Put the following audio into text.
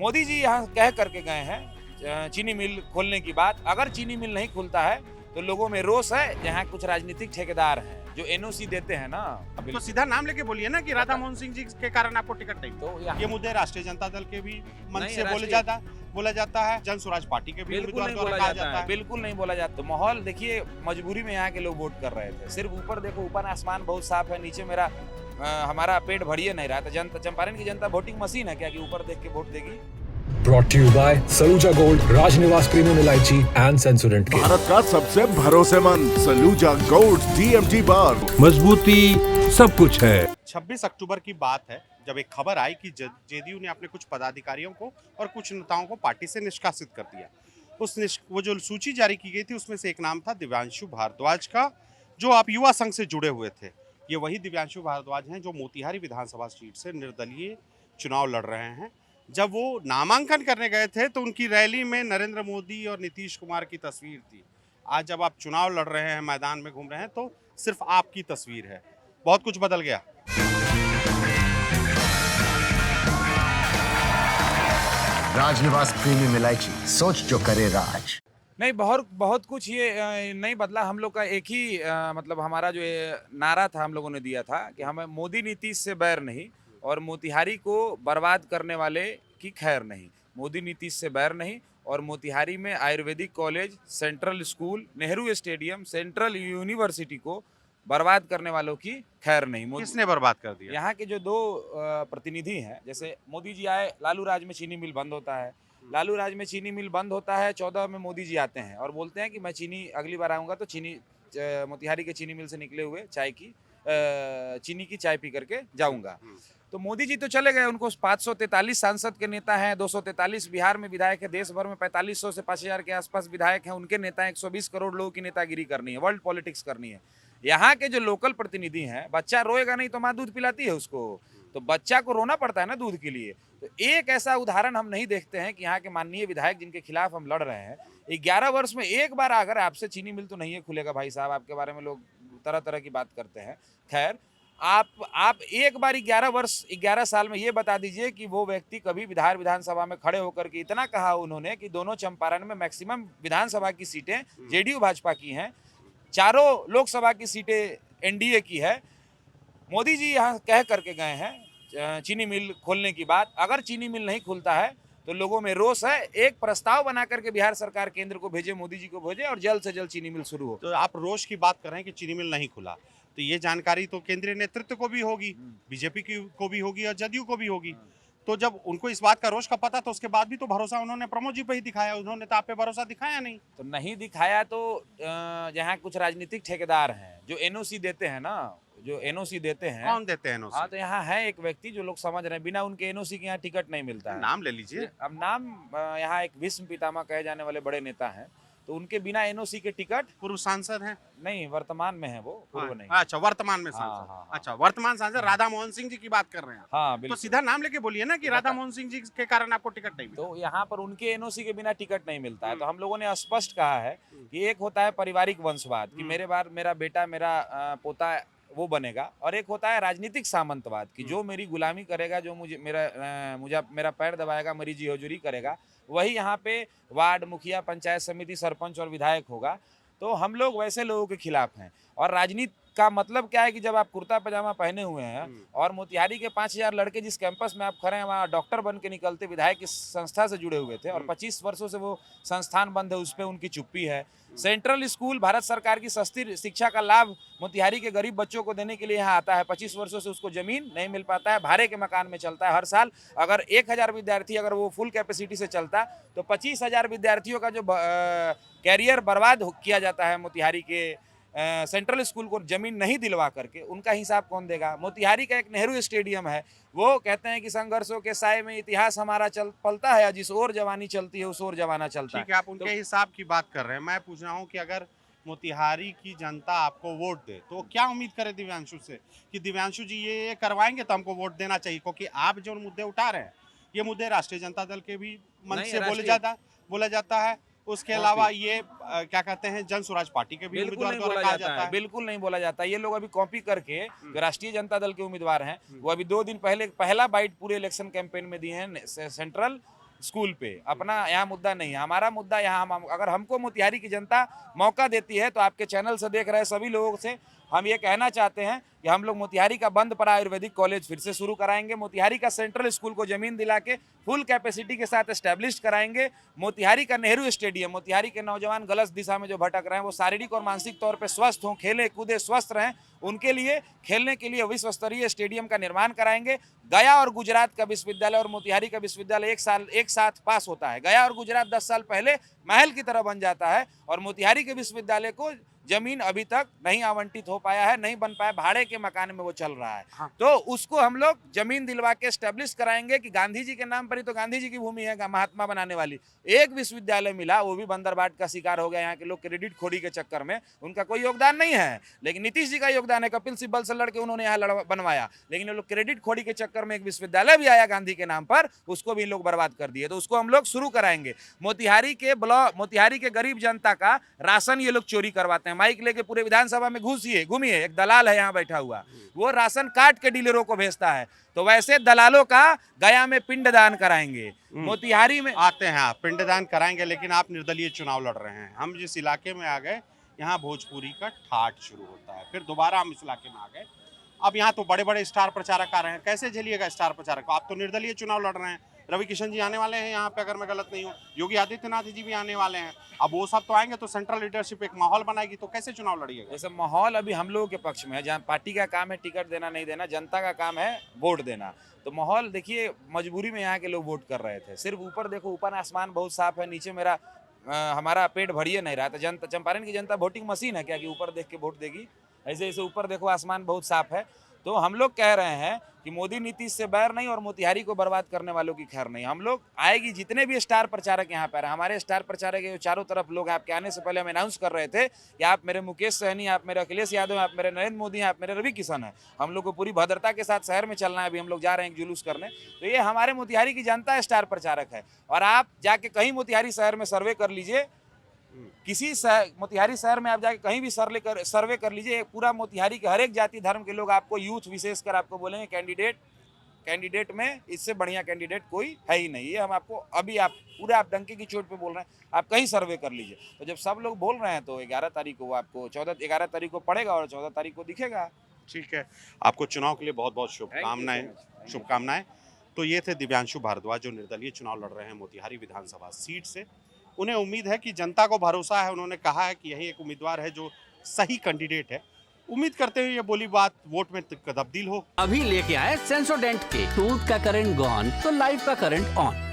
मोदी जी यहाँ कह करके गए हैं चीनी मिल खोलने की बात। अगर चीनी मिल नहीं खुलता है तो लोगों में रोष है। यहाँ कुछ राजनीतिक ठेकेदार हैं जो एनओसी देते हैं ना, तो सीधा नाम लेके बोलिए ना कि राधा मोहन सिंह जी के कारण आपको टिकट नहीं तो मिला। ये मुद्दे राष्ट्रीय जनता दल के भी मन नहीं, से बोला जाता है, जन स्वराज पार्टी के भी बिल्कुल उम्मीदवार नहीं द्वारा बोला कहा जाता जाता है, है। बिल्कुल नहीं बोला जाता। तो माहौल देखिए, मजबूरी में यहाँ के लोग वोट कर रहे थे। सिर्फ ऊपर देखो, ऊपर आसमान बहुत साफ है, नीचे मेरा हमारा पेट भरिए नहीं रहा। तो जनता, चंपारण की जनता वोटिंग मशीन है क्या कि ऊपर देख के वोट देगी? Brought to you by Saluja gold, Rajnivas premium Elaichi and Sensodyne के। भारत का सबसे भरोसेमंद सलूजा गोल्ड DMT बार, मजबूती सब कुछ है। 26 अक्टूबर की बात है जब एक खबर आई कि जेडीयू ने अपने कुछ पदाधिकारियों को और कुछ नेताओं को पार्टी से निष्कासित कर दिया। वो जो सूची जारी की गई थी उसमें से एक नाम था दिव्यांशु भारद्वाज का, जो आप युवा संघ से जुड़े हुए थे। ये वही दिव्यांशु भारद्वाज हैं जो मोतिहारी विधानसभा सीट से निर्दलीय चुनाव लड़ रहे हैं। जब वो नामांकन करने गए थे तो उनकी रैली में नरेंद्र मोदी और नीतीश कुमार की तस्वीर थी। आज जब आप चुनाव लड़ रहे हैं, मैदान में घूम रहे हैं, तो सिर्फ आपकी तस्वीर है। बहुत कुछ बदल गया। राजनिवास प्रीमियम इलायची, सोच जो करे राज। नहीं, बहुत कुछ ये नहीं बदला। हम लोग का एक ही मतलब हमारा जो ये नारा था, हम लोगों ने दिया था कि हमें मोदी नीतीश से बैर नहीं और मोतिहारी को बर्बाद करने वाले की खैर नहीं। मोदी नीतीश से बैर नहीं और मोतिहारी में Ayurvedic college, central school, Nehru stadium, central university को बर्बाद करने वालों की खैर नहीं। किसने बर्बाद कर दिया? यहाँ के जो दो प्रतिनिधि हैं, जैसे मोदी जी आए, लालू राज में चीनी मिल बंद होता है। लालू राज में चीनी मिल बंद होता है, 14 में मोदी जी आते हैं और बोलते हैं कि मैं चीनी अगली बार आऊँगा तो चीनी मोतिहारी के चीनी मिल से निकले हुए चीनी की चाय पी करके जाऊँगा। तो मोदी जी तो चले गए, उनको 543 सांसद के नेता हैं, 243 बिहार में विधायक है, देश भर में 4500 से 5000 के आसपास विधायक हैं, उनके नेता 120 करोड़ लोगों की नेतागिरी करनी है, वर्ल्ड पॉलिटिक्स करनी है। यहाँ के जो लोकल प्रतिनिधि हैं, बच्चा रोएगा नहीं तो माँ दूध पिलाती है उसको, तो बच्चा को रोना पड़ता है ना दूध के लिए। तो एक ऐसा उदाहरण हम नहीं देखते हैं कि यहाँ के माननीय विधायक जिनके खिलाफ हम लड़ रहे हैं, 11 वर्ष में एक बार अगर आपसे चीनी मिल तो नहीं है खुलेगा भाई साहब, आपके बारे में लोग तरह तरह की बात करते हैं। खैर, आप एक बार 11 साल में ये बता दीजिए कि वो व्यक्ति कभी विधानसभा में खड़े होकर के इतना कहा उन्होंने कि दोनों चंपारण में मैक्सिमम विधानसभा की सीटें जेडीयू भाजपा की हैं, चारों लोकसभा की सीटें एनडीए की है। मोदी जी यहाँ कह करके गए हैं चीनी मिल खोलने की बात। अगर चीनी मिल नहीं खुलता है तो लोगों में रोष है। एक प्रस्ताव बना करके बिहार सरकार केंद्र को भेजे, मोदी जी को भेजे और जल्द से जल्द चीनी मिल शुरू हो। तो आप रोष की बात कर रहे हैं कि चीनी मिल नहीं खुला, तो ये जानकारी तो केंद्रीय नेतृत्व को भी होगी, बीजेपी को भी होगी और जदयू को भी होगी। तो जब उनको इस बात का रोष का पता, तो उसके बाद भी तो भरोसा उन्होंने प्रमोद जी पे ही दिखाया, उन्होंने तो आप पे भरोसा दिखाया नहीं। तो नहीं दिखाया तो यहाँ कुछ राजनीतिक ठेकेदार हैं जो एनओसी देते हैं ना, जो एनओसी देते हैं। कौन देते हैं एनओसी? हाँ, तो यहाँ है एक व्यक्ति जो लोग समझ रहे हैं, बिना उनके एनओसी के यहाँ टिकट नहीं मिलता है। नाम ले लीजिए। अब नाम, यहाँ एक भीष्म पितामह कहे जाने वाले बड़े नेता हैं, तो उनके बिना एनओसी के टिकट। पूर्व सांसद हैं? नहीं, वर्तमान में है वो, पूर्व नहीं। अच्छा, वर्तमान में सांसद। हाँ। अच्छा, वर्तमान सांसद राधा मोहन सिंह जी की बात कर रहे हैं। हाँ, तो बिल्कुल। सीधा नाम लेके बोलिए ना कि राधा मोहन सिंह जी के कारण आपको टिकट नहीं मिला। तो यहाँ पर उनके एनओसी के बिना टिकट नहीं मिलता है। तो हम लोगों ने स्पष्ट कहा है कि एक होता है पारिवारिक वंशवाद कि मेरा बेटा, मेरा पोता वो बनेगा, और एक होता है राजनीतिक सामंतवाद कि जो मेरी गुलामी करेगा, जो मेरा पैर दबाएगा, मेरी जी हजूरी करेगा, वही यहाँ पे वार्ड मुखिया, पंचायत समिति, सरपंच और विधायक होगा। तो हम लोग वैसे लोगों के खिलाफ हैं। और राजनीति का मतलब क्या है कि जब आप कुर्ता पजामा पहने हुए हैं और मोतिहारी के 5000 लड़के जिस कैंपस में आप खड़े हैं वहाँ डॉक्टर बन के निकलते विधायक की संस्था से जुड़े हुए थे और 25 वर्षों से वो संस्थान बंद है, उस पर उनकी चुप्पी है। सेंट्रल स्कूल भारत सरकार की सस्ती शिक्षा का लाभ मोतिहारी के गरीब बच्चों को देने के लिए यहाँ आता है, 25 वर्षों से उसको जमीन नहीं मिल पाता है, भाड़े के मकान में चलता है। हर साल अगर 1000 विद्यार्थी अगर वो फुल कैपेसिटी से चलता तो 25,000 विद्यार्थियों का जो कैरियर बर्बाद किया जाता है मोतिहारी के सेंट्रल स्कूल को जमीन नहीं दिलवा करके, उनका हिसाब कौन देगा? मोतिहारी का एक नेहरू स्टेडियम है, वो कहते हैं कि संघर्षों के साए में इतिहास हमारा पलता है, जिस ओर जवानी चलती है उस ओर जमाना चलता है। ठीक है, आप उनके हिसाब की बात कर रहे हैं। मैं पूछ रहा हूँ कि अगर मोतिहारी की जनता आपको वोट दे तो क्या उम्मीद करे दिव्यांशु से कि दिव्यांशु जी ये करवाएंगे तो हमको वोट देना चाहिए? क्योंकि आप जो मुद्दे उठा रहे हैं, ये मुद्दे राष्ट्रीय जनता दल के भी मन से बोला जाता है। उसके अलावा ये क्या कहते हैं, जन स्वराज पार्टी के भी उम्मीदवार द्वारा कहा जाता है। बिल्कुल नहीं बोला जाता है। ये लोग अभी कॉपी करके जो राष्ट्रीय जनता दल के उम्मीदवार हैं, वो अभी 2 दिन पहले पहला बाइट पूरे इलेक्शन कैंपेन में दिए हैं सेंट्रल स्कूल पे, अपना यहाँ मुद्दा नहीं है। हमारा मुद्दा यहाँ अगर हमको मोतिहारी की जनता मौका देती है तो आपके चैनल से देख रहे सभी लोगों से हम ये कहना चाहते हैं कि हम लोग मोतिहारी का बंद पड़ा आयुर्वेदिक कॉलेज फिर से शुरू कराएंगे। मोतिहारी का सेंट्रल स्कूल को जमीन दिला के फुल कैपेसिटी के साथ एस्टेब्लिश कराएंगे। मोतिहारी का नेहरू स्टेडियम, मोतिहारी के नौजवान गलत दिशा में जो भटक रहे हैं वो शारीरिक और मानसिक तौर पर स्वस्थ हों, खेले कूदे स्वस्थ रहें, उनके लिए खेलने के लिए विश्व स्तरीय स्टेडियम का निर्माण कराएंगे। गया और गुजरात का विश्वविद्यालय और मोतिहारी का विश्वविद्यालय एक साथ पास होता है। गया और गुजरात 10 साल पहले महल की तरह बन जाता है और मोतिहारी के विश्वविद्यालय को जमीन अभी तक नहीं आवंटित हो पाया है, नहीं बन पाया, भाड़े के मकान में वो चल रहा है। हाँ। तो उसको हम लोग जमीन दिलवा के एस्टेब्लिश कराएंगे कि गांधी जी के नाम पर ही तो गांधी जी की भूमि है महात्मा बनाने वाली। एक विश्वविद्यालय मिला, वो भी बंदरबाट का शिकार हो गया। यहाँ के लोग क्रेडिट खोड़ी के चक्कर में, उनका कोई योगदान नहीं है, लेकिन नीतीश जी का योगदान है। कपिल सिब्बल से लड़के उन्होंने यहाँ बनवाया, लेकिन ये लोग क्रेडिट खोड़ी के चक्कर में एक विश्वविद्यालय भी आया गांधी के नाम पर, उसको भी लोग बर्बाद कर दिए। तो उसको हम लोग शुरू कराएंगे। मोतिहारी के गरीब जनता का राशन ये लोग चोरी करवाते हैं। माइक लेके पूरे विधानसभा में घूमिए, एक दलाल है यहाँ बैठा हुआ, वो राशन काट के डीलरों को भेजता है। तो वैसे दलालों का गया में पिंडदान कराएंगे, मोतिहारी में आते हैं आप पिंडदान कराएंगे, लेकिन आप निर्दलीय चुनाव लड़ रहे हैं। हम जिस इलाके में आ गए यहाँ भोजपुरी का ठाठ शुरू होता है, फिर दोबारा हम इस इलाके में आ गए। अब यहाँ तो बड़े बड़े स्टार प्रचारक आ रहे हैं, कैसे झेलिएगा स्टार प्रचारक को? आप तो निर्दलीय चुनाव लड़ रहे हैं। रवि किशन जी आने वाले हैं यहाँ पे, अगर मैं गलत नहीं हूँ, योगी आदित्यनाथ जी भी आने वाले हैं। अब वो सब तो आएंगे तो सेंट्रल लीडरशिप एक माहौल बनाएगी, तो कैसे चुनाव लड़िएगा? जैसे माहौल अभी हम लोगों के पक्ष में है, जहाँ पार्टी का काम है टिकट देना नहीं देना, जनता का काम है वोट देना। तो माहौल देखिए, मजबूरी में यहाँ के लोग वोट कर रहे थे। सिर्फ ऊपर देखो, ऊपर आसमान बहुत साफ है, नीचे हमारा पेट भरिए नहीं रहा था। जनता, चंपारण की जनता वोटिंग मशीन है क्या कि ऊपर देख के वोट देगी? ऐसे ऐसे ऊपर देखो आसमान बहुत साफ है। तो हम लोग कह रहे हैं कि मोदी नीतीश से बैर नहीं और मोतिहारी को बर्बाद करने वालों की खैर नहीं। हम लोग आएगी, जितने भी स्टार प्रचारक यहाँ पर हमारे स्टार प्रचारक के चारों तरफ लोग, आपके आने से पहले हम अनाउंस कर रहे थे कि आप मेरे मुकेश सहनी, आप मेरे अखिलेश यादव, आप मेरे नरेंद्र मोदी हैं, आप मेरे रवि किशन हैं। हम लोग को पूरी भद्रता के साथ शहर में चलना है। अभी हम लोग जा रहे हैं जुलूस करने। तो ये हमारे मोतिहारी की जनता स्टार प्रचारक है। और आप जाके कहीं मोतिहारी शहर में सर्वे कर लीजिए, किसी मोतिहारी शहर में आप जाके कहीं भी सर्वे कर लीजिए, पूरा मोतिहारी के हर एक जाति धर्म के लोग आपको, यूथ विशेषकर आपको बोलेंगे कैंडिडेट में इससे बढ़िया कैंडिडेट कोई है ही नहीं। ये हम आपको अभी आप डंके की चोट पे बोल रहे हैं, आप कहीं सर्वे कर लीजिए। तो जब सब लोग बोल रहे हैं तो 11 तारीख को आपको 11 तारीख को पड़ेगा और 14 तारीख को दिखेगा। ठीक है, आपको चुनाव के लिए बहुत बहुत शुभकामनाएं। तो ये थे दिव्यांशु भारद्वाज, जो निर्दलीय चुनाव लड़ रहे हैं मोतिहारी विधानसभा सीट से। उन्हें उम्मीद है कि जनता को भरोसा है, उन्होंने कहा है कि यही एक उम्मीदवार है जो सही कैंडिडेट है। उम्मीद करते हुए ये बोली बात वोट में तब्दील हो। अभी लेके आए सेंसोडेंट के टूथ का करंट गॉन तो लाइफ का करंट ऑन।